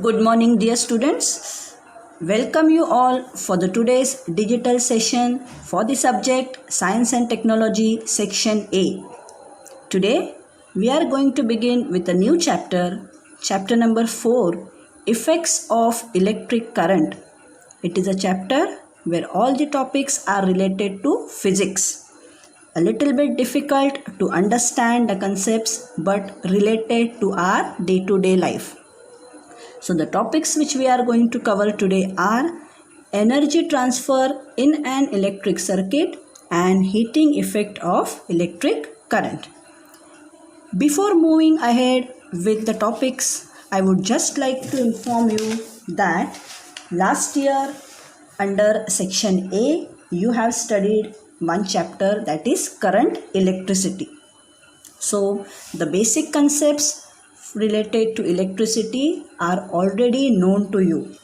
Good morning, dear students. Welcome you all for the today's digital session for the subject Science and Technology Section A. Today, we are going to begin with a new chapter number 4, Effects of Electric Current. It is a chapter where all the topics are related to physics. A little bit difficult to understand the concepts but related to our day-to-day life. So the topics which we are going to cover today are energy transfer in an electric circuit and heating effect of electric current. Before moving ahead with the topics, I would just like to inform you that last year under section A, you have studied one chapter, that is current electricity. So the basic concepts related to electricity are already known to you.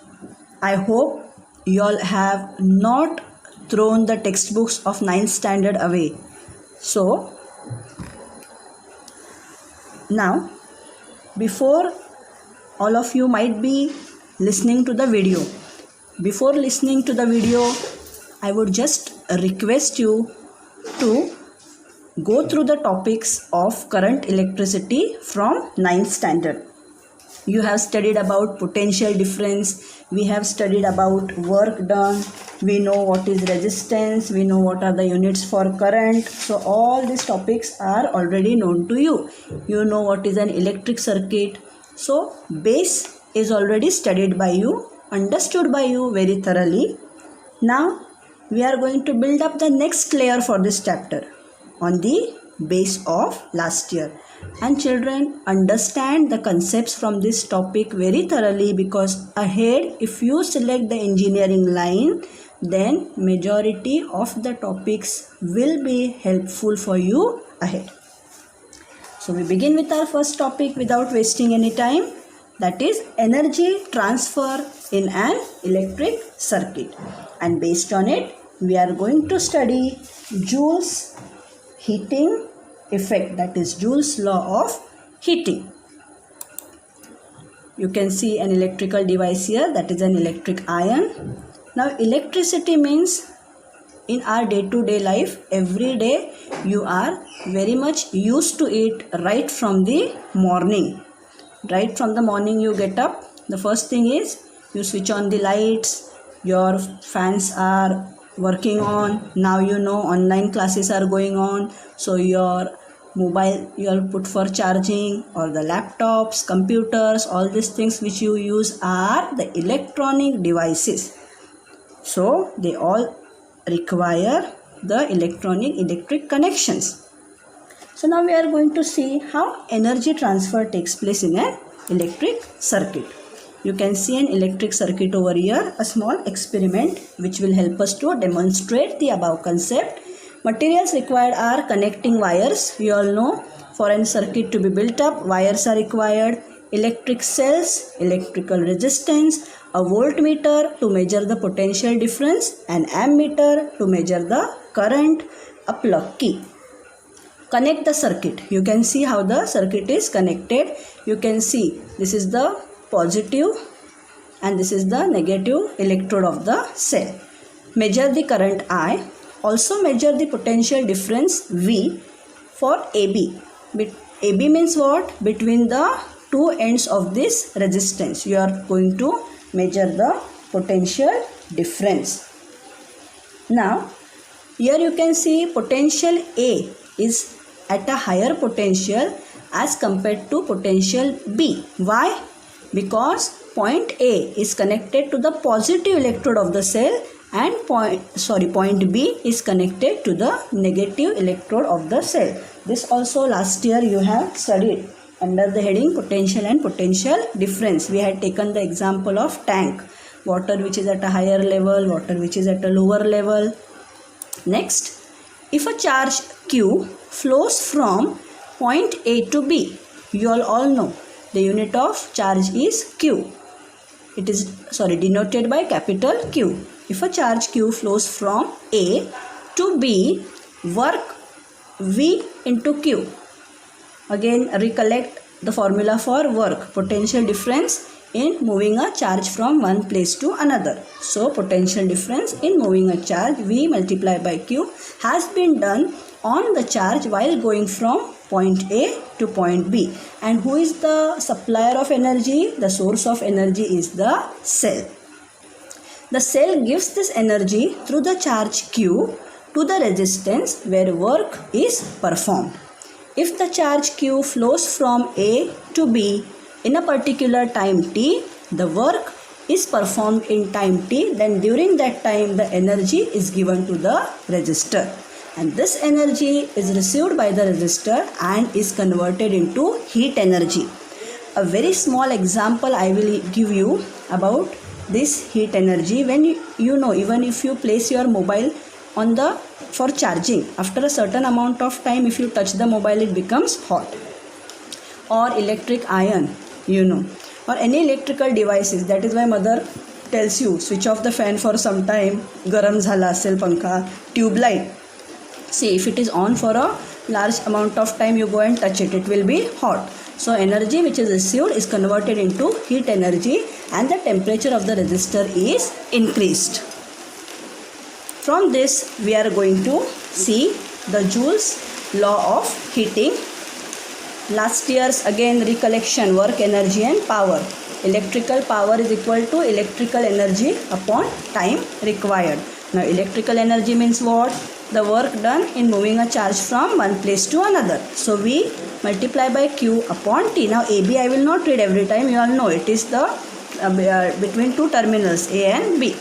I hope you all have not thrown the textbooks of 9th standard away. So now, before all of you might be listening to the video, before listening to the video, I would just request you to go through the topics of current electricity from 9th standard. You have studied about potential difference, we have studied about work done, we know what is resistance, we know what are the units for current. So all these topics are already known to you. You know what is an electric circuit. So base is already studied by you, understood by you very thoroughly. Now we are going to build up the next layer for this chapter on the base of last year. And children, understand the concepts from this topic very thoroughly, because ahead if you select the engineering line, then majority of the topics will be helpful for you ahead. So we begin with our first topic without wasting any time, that is energy transfer in an electric circuit. And based on it, we are going to study Joule's heating effect, that is Joule's law of heating. You can see an electrical device here, that is an electric iron. Now electricity means in our day-to-day life, every day you are very much used to it right from the morning. Right from the morning you get up, the first thing is you switch on the lights, your fans are working on. Now you know online classes are going on, so your mobile you are put for charging, or the laptops, computers, all these things which you use are the electronic devices. So they all require the electric connections. So now we are going to see how energy transfer takes place in an electric circuit. You can see an electric circuit over here, a small experiment which will help us to demonstrate the above concept. Materials required are connecting wires. You all know for a circuit to be built up, wires are required, electric cells, electrical resistance, a voltmeter to measure the potential difference, an ammeter to measure the current, a plug key. Connect the circuit. You can see how the circuit is connected. You can see this is the positive and this is the negative electrode of the cell. Measure the current I. Also measure the potential difference V for AB. AB means what? Between the two ends of this resistance, you are going to measure the potential difference. Now here you can see potential A is at a higher potential as compared to potential B. Why? Because point A is connected to the positive electrode of the cell and point B is connected to the negative electrode of the cell. This also last year you have studied under the heading potential and potential difference. We had taken the example of tank, water which is at a higher level, water which is at a lower level. Next, if a charge Q flows from point A to B, you all know the unit of charge is Q. It is denoted by capital Q. If a charge Q flows from A to B, work V into Q. Again recollect the formula for work. Potential difference in moving a charge from one place to another. So potential difference in moving a charge V multiplied by Q has been done on the charge while going from point A to point B. And who is the supplier of energy? The source of energy is the cell. The cell gives this energy through the charge Q to the resistance where work is performed. If the charge Q flows from A to B in a particular time t, the work is performed in time t, then during that time the energy is given to the resistor. And this energy is received by the resistor and is converted into heat energy. A very small example I will give you about this heat energy. When you know, even if you place your mobile on the for charging, after a certain amount of time, if you touch the mobile, it becomes hot. Or electric iron, you know, or any electrical devices. That is why mother tells you switch off the fan for some time. Garam jhala asel pankha, tube light. See, if it is on for a large amount of time, you go and touch it, it will be hot. So energy which is received is converted into heat energy and the temperature of the resistor is increased. From this we are going to see the Joule's law of heating. Last year's again recollection, work, energy and power. Electrical power is equal to electrical energy upon time required. Now electrical energy means what? The work done in moving a charge from one place to another. So we multiply by Q upon T. Now AB I will not read every time, you all know it is the between two terminals A and B.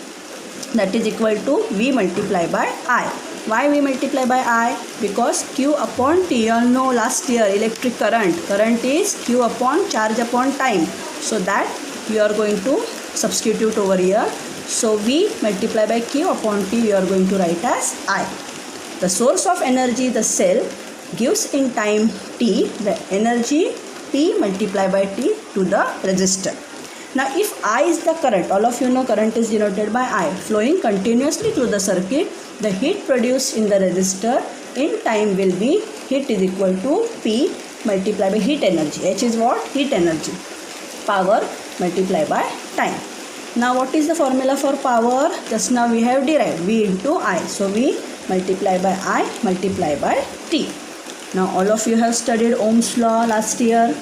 That is equal to V multiply by I. Why we multiply by I? Because Q upon T, you all know last year electric current is Q upon charge upon time. So that we are going to substitute over here. So V multiply by Q upon T we are going to write as I. The source of energy, the cell, gives in time T the energy T multiplied by T to the resistor. Now if I is the current, all of you know current is denoted by I, flowing continuously through the circuit, the heat produced in the resistor in time will be heat is equal to P multiplied by heat energy. H is what? Heat energy. Power multiplied by time. Now what is the formula for power? Just now we have derived V into I. So V multiply by I multiply by T. Now all of you have studied Ohm's law last year.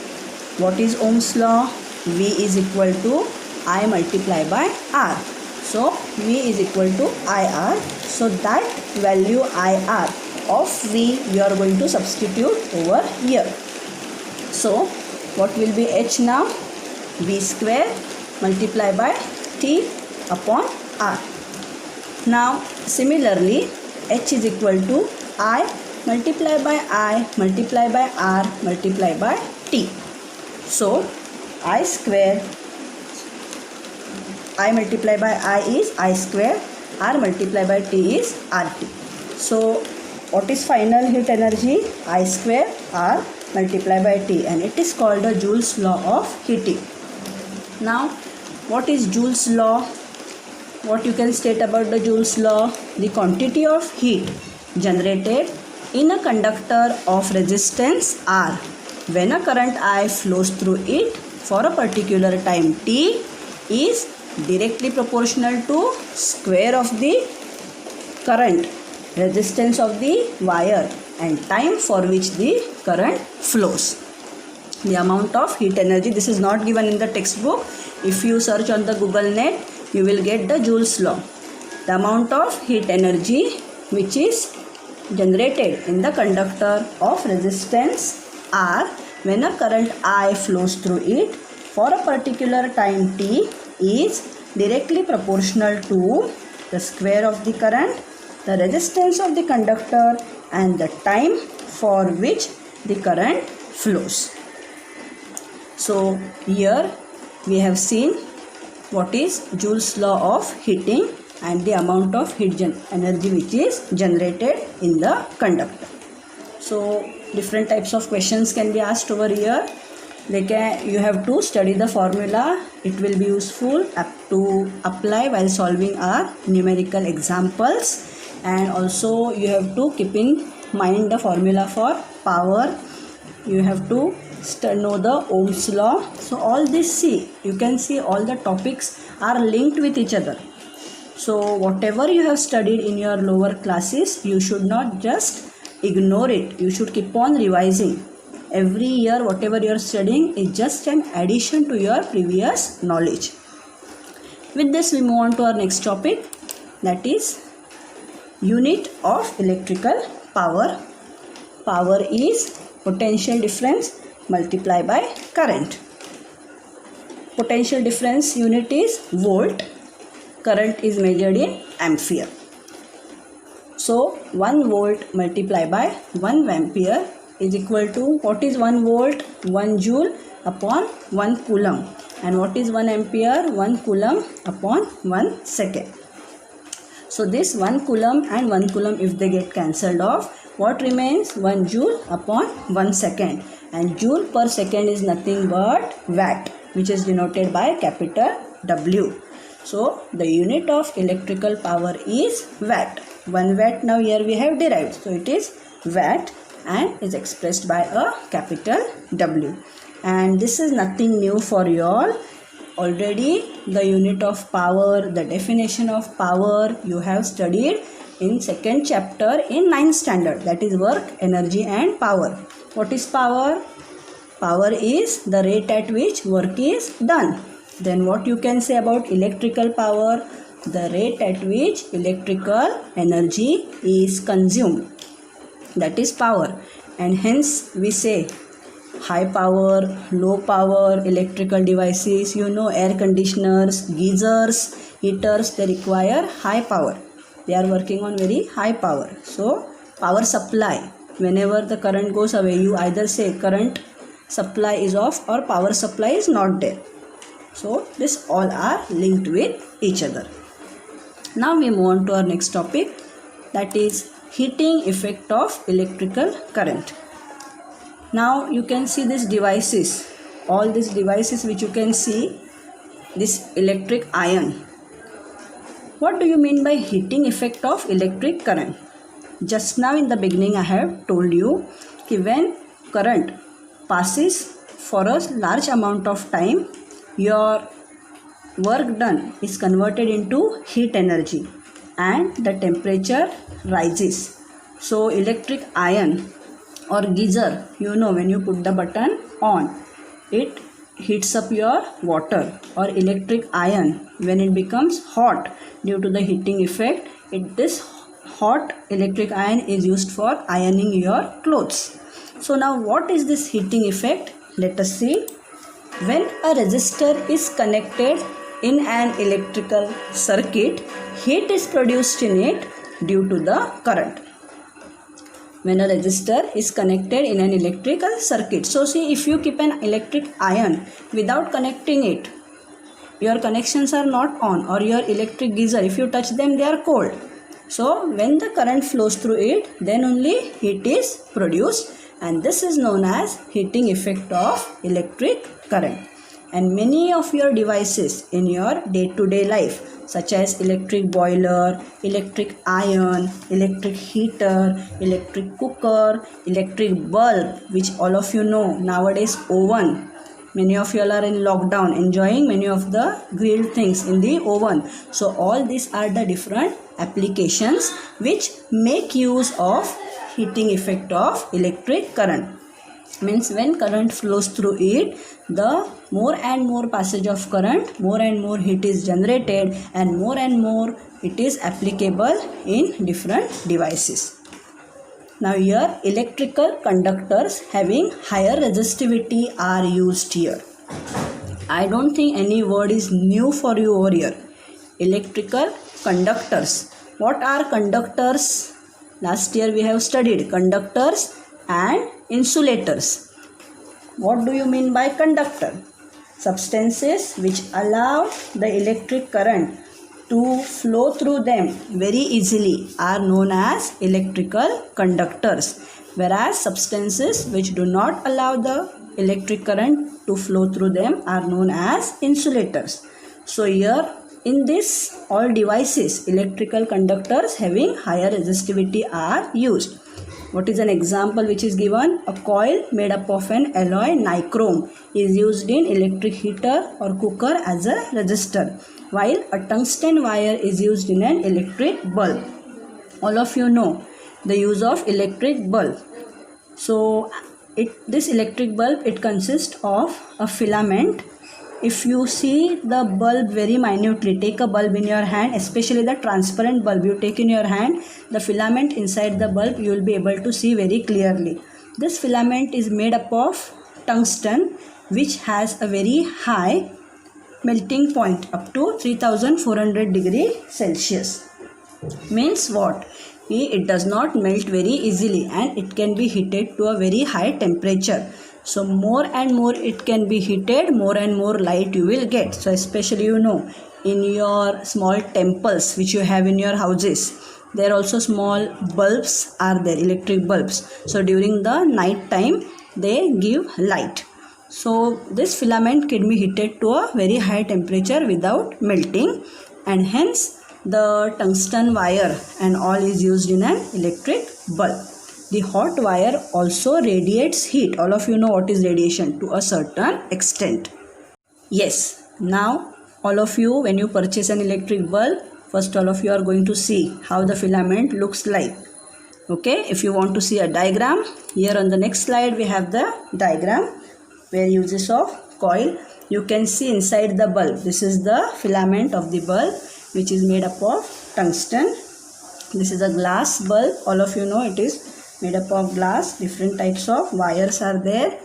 What is Ohm's law? V is equal to I multiply by R. So V is equal to IR. So that value IR of V we are going to substitute over here. So what will be H now? V square multiply by T upon R. Now similarly H is equal to I multiply by R multiply by T. So I square, I multiply by I is I square, R multiply by T is RT. So what is final heat energy? I square R multiply by T, and it is called the Joule's law of heating. Now what is Joule's law? What you can state about the Joule's law? The quantity of heat generated in a conductor of resistance R when a current I flows through it for a particular time t is directly proportional to square of the current, resistance of the wire and time for which the current flows. The amount of heat energy, this is not given in the textbook. If you search on the Google net, you will get the Joule's law. The amount of heat energy which is generated in the conductor of resistance R when a current I flows through it for a particular time t is directly proportional to the square of the current, the resistance of the conductor and the time for which the current flows. So here we have seen what is Joule's law of heating and the amount of heat energy which is generated in the conductor. So different types of questions can be asked over here. You have to study the formula. It will be useful to apply while solving our numerical examples, and also you have to keep in mind the formula for power. You have to know the Ohm's law. So all this, see, you can see all the topics are linked with each other. So whatever you have studied in your lower classes, you should not just ignore it. You should keep on revising. Every year whatever you are studying is just an addition to your previous knowledge. With this we move on to our next topic, that is unit of electrical power. Power is potential difference multiplied by current. Potential difference unit is volt. Current is measured in ampere. So 1 volt multiplied by 1 ampere is equal to, what is 1 volt? 1 joule upon 1 coulomb. And what is 1 ampere? 1 coulomb upon 1 second. So this 1 coulomb and 1 coulomb, if they get cancelled off, what remains? 1 joule upon 1 second. And joule per second is nothing but watt, which is denoted by capital W. So the unit of electrical power is watt. 1 watt now here we have derived. So it is watt and is expressed by a capital W. And this is nothing new for you all. Already the unit of power, the definition of power you have studied in second chapter in 9th standard, that is work, energy and power. What is power? Power is the rate at which work is done. Then what you can say about electrical power? The rate at which electrical energy is consumed. That is power. And hence we say high power, low power electrical devices, you know, air conditioners, geysers, heaters, they require high power. They are working on very high power. So power supply, whenever the current goes away, you either say current supply is off or power supply is not there. So this all are linked with each other. Now we move on to our next topic, that is heating effect of electrical current. Now you can see these devices, all these devices which you can see, this electric iron. What do you mean by heating effect of electric current? Just now in the beginning I have told you that when current passes for a large amount of time, your work done is converted into heat energy and the temperature rises. So electric iron or geyser, you know, when you put the button on, it heats up your water. Or electric iron, when it becomes hot due to the heating effect, this hot electric iron is used for ironing your clothes. So now what is this heating effect? Let us see. When a resistor is connected in an electrical circuit, heat is produced in it due to the current. When a resistor is connected in an electrical circuit. So see, if you keep an electric iron without connecting it, your connections are not on, or your electric geyser, if you touch them, they are cold. So when the current flows through it, then only heat is produced, and this is known as heating effect of electric current. And many of your devices in your day-to-day life, such as electric boiler, electric iron, electric heater, electric cooker, electric bulb, which all of you know, nowadays oven. Many of you all are in lockdown enjoying many of the grilled things in the oven. So all these are the different applications which make use of heating effect of electric current. Means when current flows through it, the more and more passage of current, more and more heat is generated, and more it is applicable in different devices. Now here electrical conductors having higher resistivity are used here. I don't think any word is new for you over here. Electrical conductors. What are conductors? Last year we have studied conductors and insulators. What do you mean by conductor? Substances which allow the electric current to flow through them very easily are known as electrical conductors, whereas substances which do not allow the electric current to flow through them are known as insulators. So here in this all devices, electrical conductors having higher resistivity are used. What is an example which is given? A coil made up of an alloy nichrome is used in electric heater or cooker as a resistor, while a tungsten wire is used in an electric bulb. All of you know the use of electric bulb. So this electric bulb, it consists of a filament. If you see the bulb very minutely, take a bulb in your hand, especially the transparent bulb you take in your hand, the filament inside the bulb you will be able to see very clearly. This filament is made up of tungsten, which has a very high melting point up to 3400 degrees Celsius. Means what? It does not melt very easily and it can be heated to a very high temperature. So more and more it can be heated, more and more light you will get. So especially in your small temples which you have in your houses, there also small bulbs are there, electric bulbs. So during the night time they give light. So this filament can be heated to a very high temperature without melting, and hence the tungsten wire and all is used in an electric bulb. The hot wire also radiates heat. All of you know what is radiation to a certain extent. Yes, now all of you, when you purchase an electric bulb, first all of you are going to see how the filament looks like. Okay, if you want to see a diagram, here on the next slide we have the diagram where uses of coil. You can see inside the bulb, this is the filament of the bulb which is made up of tungsten. This is a glass bulb. All of you know it is made up of glass. Different types of wires are there.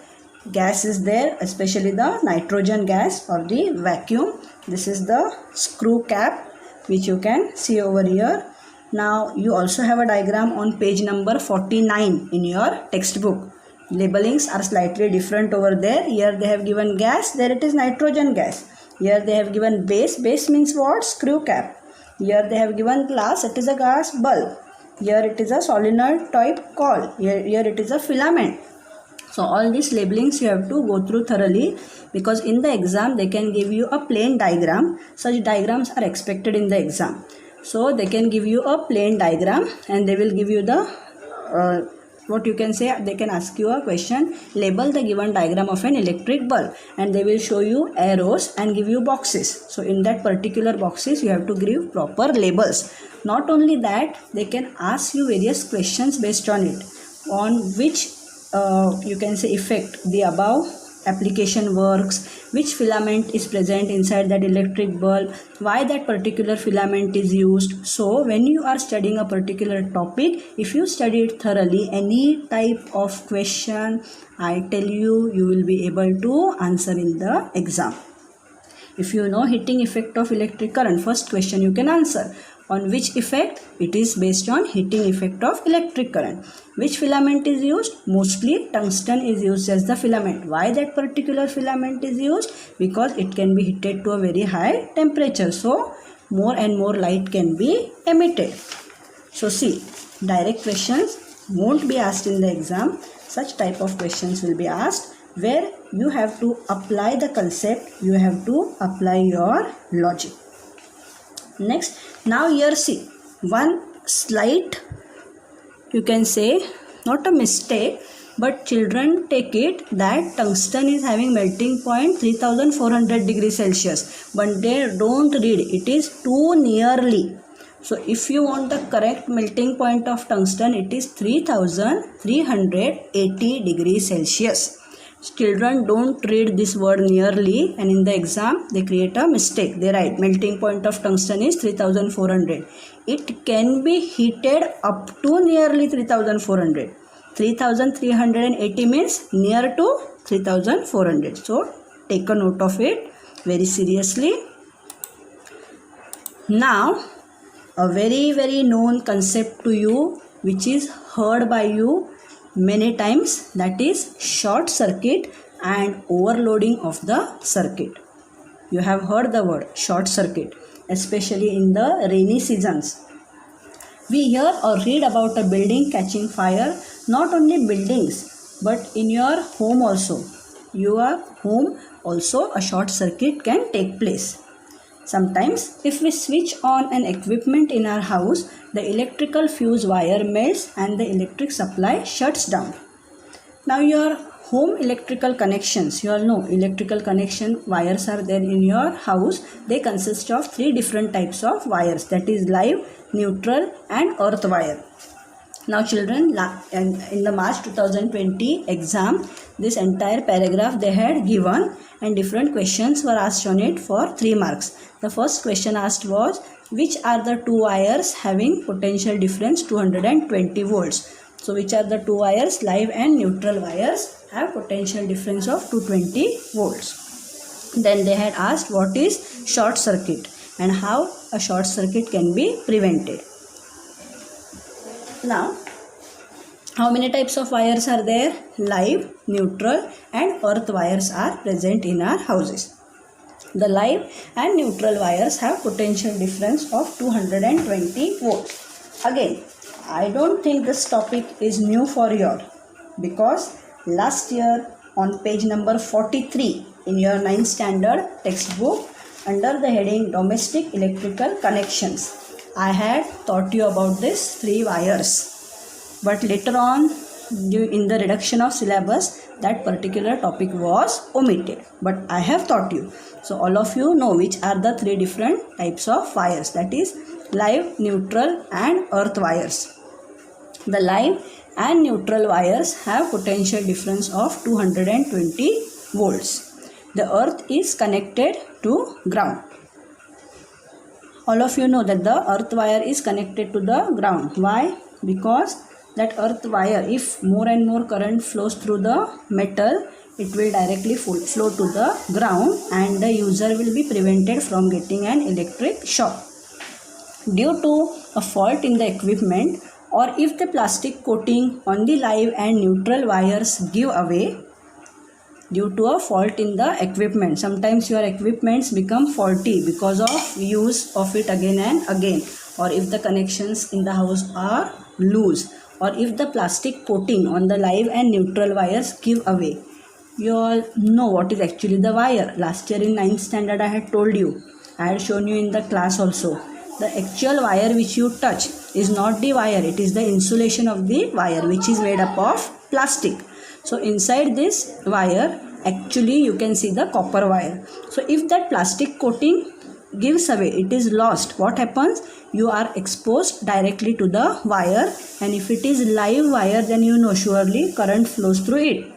Gas is there, especially the nitrogen gas or the vacuum. This is the screw cap which you can see over here. Now you also have a diagram on page number 49 in your textbook. Labelings are slightly different over there. Here they have given gas, there it is nitrogen gas. Here they have given base. Base means what? Screw cap. Here they have given glass, it is a glass bulb. Here it is a solenoid type coil. Here it is a filament. So all these labelings you have to go through thoroughly, because in the exam they can give you a plain diagram. Such diagrams are expected in the exam. So they can give you a plain diagram and they will give you the they can ask you a question, label the given diagram of an electric bulb, and they will show you arrows and give you boxes. So in that particular boxes you have to give proper labels. Not only that, they can ask you various questions based on it, on which effect the above application works, which filament is present inside that electric bulb, why that particular filament is used. So when you are studying a particular topic, if you study it thoroughly, any type of question I tell you, you will be able to answer in the exam. If you know heating effect of electric current, first question you can answer. On which effect? It is based on heating effect of electric current. Which filament is used? Mostly tungsten is used as the filament. Why that particular filament is used? Because it can be heated to a very high temperature. So more and more light can be emitted. So see, direct questions won't be asked in the exam. Such type of questions will be asked where you have to apply the concept, you have to apply your logic. Next, now here see, one slight, you can say, not a mistake, but children take it that tungsten is having melting point 3400 degrees Celsius, but they don't read, it is too nearly. So if you want the correct melting point of tungsten, it is 3380 degrees Celsius. Children don't read this word nearly, and in the exam they create a mistake. They write melting point of tungsten is 3400. It can be heated up to nearly 3400. 3380 means near to 3400. So take a note of it very seriously. Now a very known concept to you, which is heard by you many times, that is short circuit and overloading of the circuit. You have heard the word short circuit, especially in the rainy seasons. We hear or read about a building catching fire. Not only buildings, but in your home also. Your home also a short circuit can take place. Sometimes if we switch on an equipment in our house, the electrical fuse wire melts and the electric supply shuts down. Now your home electrical connections, you all know electrical connection wires are there in your house. They consist of 3 different types of wires, that is live, neutral and earth wire. Now children, in the March 2020 exam, this entire paragraph they had given and different questions were asked on it for 3 marks. The first question asked was, which are the 2 wires having potential difference 220 volts? So which are the 2 wires, live and neutral wires, have potential difference of 220 volts. Then they had asked what is short circuit and how a short circuit can be prevented. Now, how many types of wires are there? Live, neutral and earth wires are present in our houses. The live and neutral wires have potential difference of 220 volts. Again, I don't think this topic is new for you all, because last year on page number 43 in your 9th standard textbook, under the heading Domestic Electrical Connections, I had taught you about these 3 wires, but later on in the reduction of syllabus that particular topic was omitted, but I have taught you. So all of you know which are the 3 different types of wires, that is live, neutral and earth wires. The live and neutral wires have potential difference of 220 volts. The earth is connected to ground. All of you know that the earth wire is connected to the ground. Why? Because that earth wire, if more and more current flows through the metal, it will directly flow to the ground and the user will be prevented from getting an electric shock. Due to a fault in the equipment, or if the plastic coating on the live and neutral wires give away, due to a fault in the equipment, sometimes your equipments become faulty because of use of it again and again, or if the connections in the house are loose, or if the plastic coating on the live and neutral wires give away. You all know what is actually the wire. Last year in 9th standard I had told you, I had shown you in the class also. The actual wire which you touch is not the wire, it is the insulation of the wire which is made up of plastic. So inside this wire actually you can see the copper wire. So if that plastic coating gives away, it is lost, what happens? You are exposed directly to the wire, and if it is live wire then you know surely current flows through it.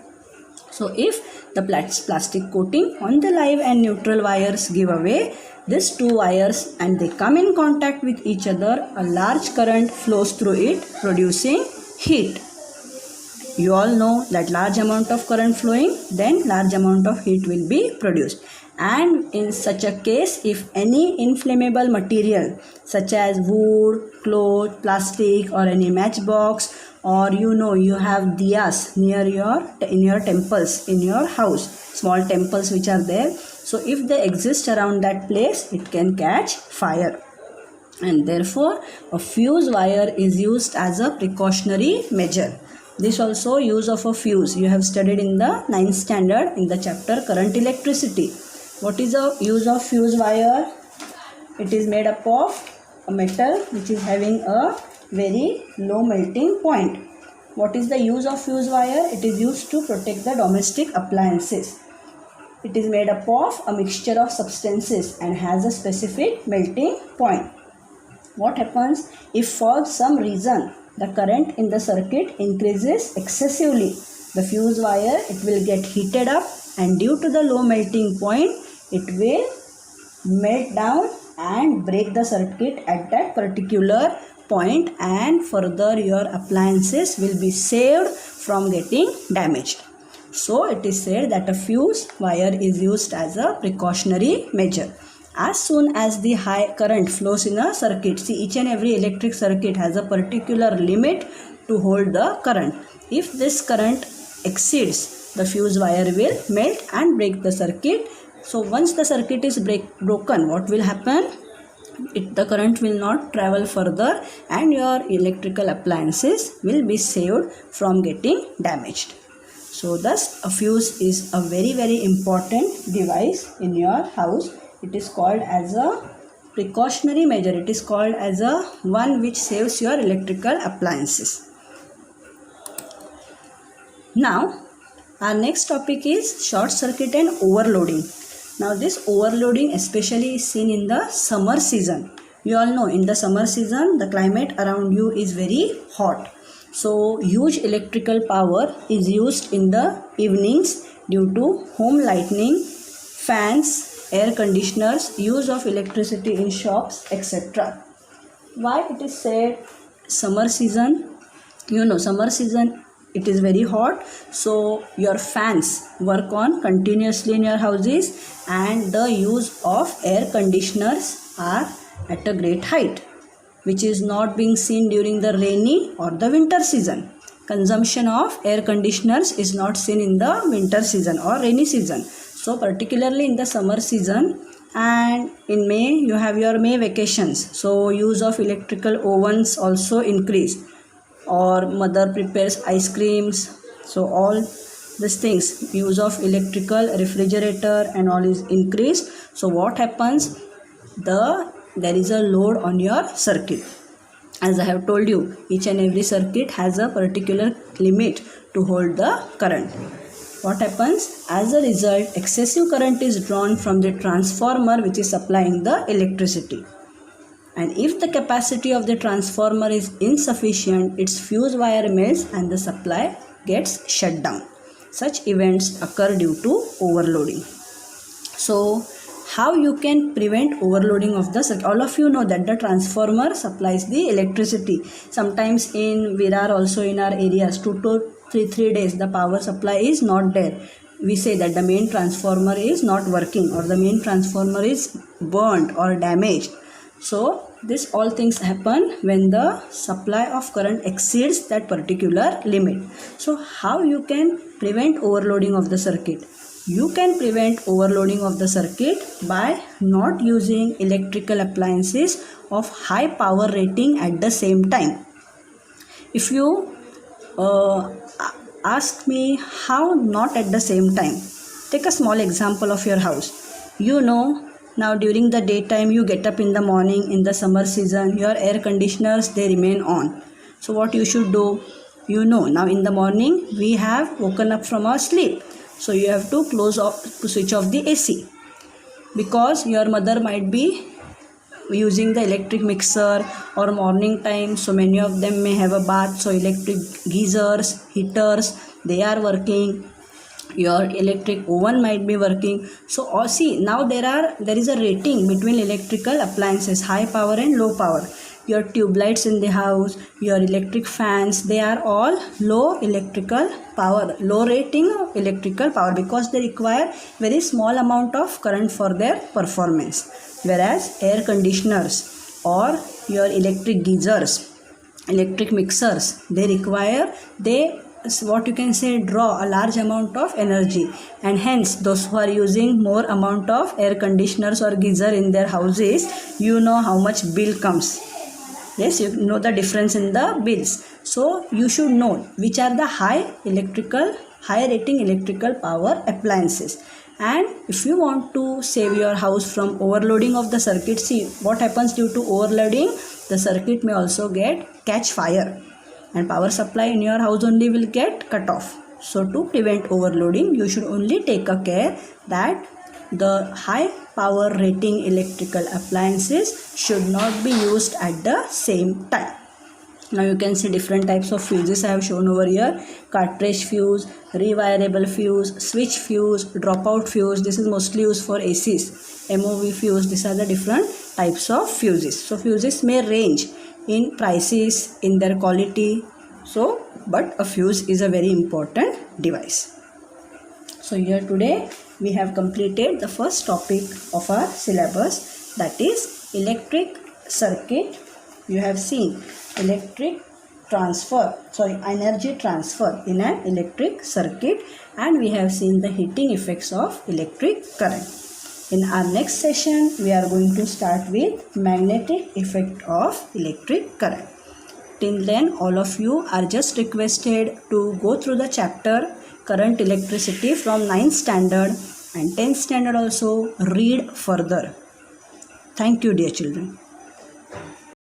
So if the plastic coating on the live and neutral wires give away, these 2 wires and they come in contact with each other, a large current flows through it producing heat. You all know that large amount of current flowing, then large amount of heat will be produced. And in such a case, if any inflammable material such as wood, cloth, plastic or any matchbox, or you have diyas near in your temples in your house, small temples which are there, so if they exist around that place, it can catch fire, and therefore a fuse wire is used as a precautionary measure. This also use of a fuse you have studied in the 9th standard in the chapter current electricity. What is the use of fuse wire? It is made up of a metal which is having a very low melting point. What is the use of fuse wire? It is used to protect the domestic appliances. It is made up of a mixture of substances and has a specific melting point. What happens if for some reason the current in the circuit increases excessively? The fuse wire, it will get heated up, and due to the low melting point, it will melt down and break the circuit at that particular point, and further your appliances will be saved from getting damaged. So it is said that a fuse wire is used as a precautionary measure. As soon as the high current flows in a circuit, see, each and every electric circuit has a particular limit to hold the current. If this current exceeds, the fuse wire will melt and break the circuit. So once the circuit is broken, what will happen? The current will not travel further and your electrical appliances will be saved from getting damaged. So thus a fuse is a very important device in your house. it is called as a precautionary measure. It is called as a one which saves your electrical appliances. Now, our next topic is short circuit and overloading. Now, this overloading especially is seen in the summer season. You all know in the summer season the climate around you is very hot. So, huge electrical power is used in the evenings due to home lighting, fans, air conditioners, use of electricity in shops, etc. Why it is said summer season? You know, summer season it is very hot, so your fans work on continuously in your houses and the use of air conditioners are at a great height, which is not being seen during the rainy or the winter season. Consumption of air conditioners is not seen in the winter season or rainy season. So particularly in the summer season, and in May you have your May vacations, so use of electrical ovens also increase, or mother prepares ice creams, so all these things, use of electrical refrigerator and all is increased. So what happens, there is a load on your circuit. As I have told you, each and every circuit has a particular limit to hold the current. What happens, as a result excessive current is drawn from the transformer which is supplying the electricity. And if the capacity of the transformer is insufficient, its fuse wire melts and the supply gets shut down. Such events occur due to overloading. So, how you can prevent overloading of the circuit? All of you know that the transformer supplies the electricity. Sometimes in Virar, also in our areas, 2 to 3 days the power supply is not there. We say that the main transformer is not working or the main transformer is burnt or damaged. So this all things happen when the supply of current exceeds that particular limit. So how you can prevent overloading of the circuit? You can prevent overloading of the circuit by not using electrical appliances of high power rating at the same time. If you ask me how not at the same time, take a small example of your house. You know, now during the daytime you get up in the morning in the summer season, your air conditioners they remain on. So what you should do, you know, now in the morning we have woken up from our sleep. So you have to switch off the AC, because your mother might be using the electric mixer or morning time, so many of them may have a bath, so electric geysers, heaters, they are working. Your electric oven might be working. So see, now there is a rating between electrical appliances, high power and low power. Your tube lights in the house, your electric fans, they are all low electrical power, low rating of electrical power, because they require very small amount of current for their performance. Whereas air conditioners or your electric geysers, electric mixers, they what you can say draw a large amount of energy, and hence those who are using more amount of air conditioners or geyser in their houses, you know how much bill comes. Yes, you know the difference in the bills. So you should know which are the high rating electrical power appliances. And if you want to save your house from overloading of the circuit, see what happens due to overloading, the circuit may also catch fire, and power supply in your house only will get cut off. So to prevent overloading, you should only take a care that the high power rating electrical appliances should not be used at the same time. Now you can see different types of fuses I have shown over here. Cartridge fuse, rewirable fuse, switch fuse, dropout fuse. This is mostly used for ACs. MOV fuse. These are the different types of fuses. So fuses may range in prices, in their quality. So, but a fuse is a very important device. So here today we have completed the first topic of our syllabus, that is electric circuit. You have seen energy transfer in an electric circuit, and we have seen the heating effects of electric current. In our next session, we are going to start with magnetic effect of electric current. Till then, all of you are just requested to go through the chapter Current Electricity from 9th standard and 10th standard also read further. Thank you, dear children.